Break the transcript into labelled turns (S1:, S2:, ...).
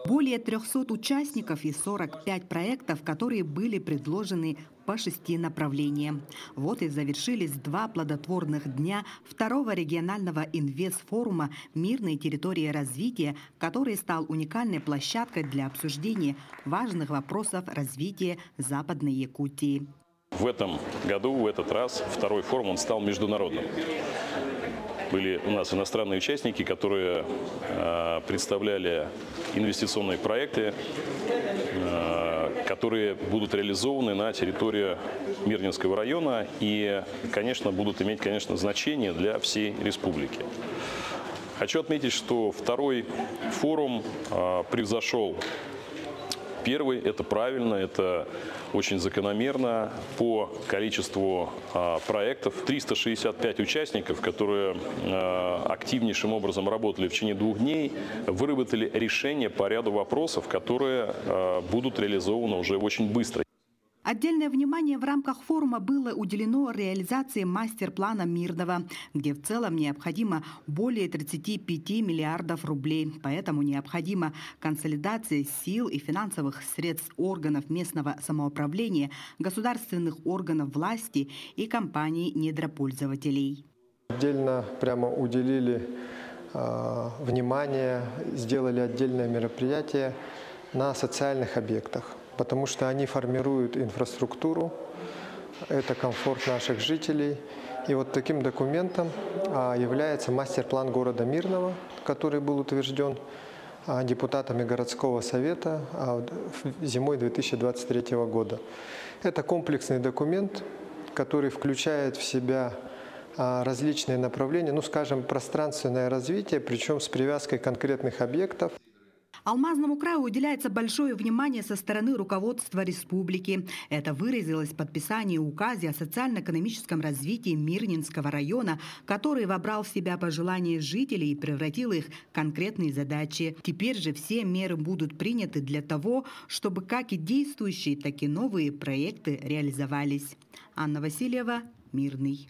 S1: Более 300 участников и 45 проектов, которые были предложены по 6 направлениям. Вот и завершились 2 плодотворных дня второго регионального инвестфорума «Мирные территории развития», который стал уникальной площадкой для обсуждения важных вопросов развития Западной Якутии.
S2: В этом году, в этот раз, второй форум он стал международным. Были у нас иностранные участники, которые представляли инвестиционные проекты, которые будут реализованы на территории Мирнинского района и, конечно, будут иметь, значение для всей республики. Хочу отметить, что второй форум превзошел первый. Это правильно, это очень закономерно по количеству проектов. 365 участников, которые активнейшим образом работали в течение 2 дней, выработали решение по ряду вопросов, которые будут реализованы уже очень быстро.
S1: Отдельное внимание в рамках форума было уделено реализации мастер-плана Мирного, где в целом необходимо более 35 миллиардов рублей. Поэтому необходима консолидация сил и финансовых средств органов местного самоуправления, государственных органов власти и компаний-недропользователей.
S3: Отдельно прямо уделили внимание, сделали отдельное мероприятие на социальных объектах, потому что они формируют инфраструктуру, это комфорт наших жителей. И вот таким документом является мастер-план города Мирного, который был утвержден депутатами городского совета зимой 2023 года. Это комплексный документ, который включает в себя различные направления, пространственное развитие, причем с привязкой конкретных объектов.
S1: Алмазному краю уделяется большое внимание со стороны руководства республики. Это выразилось в подписании указа о социально-экономическом развитии Мирнинского района, который вобрал в себя пожелания жителей и превратил их в конкретные задачи. Теперь же все меры будут приняты для того, чтобы как и действующие, так и новые проекты реализовались. Анна Васильева, Мирный.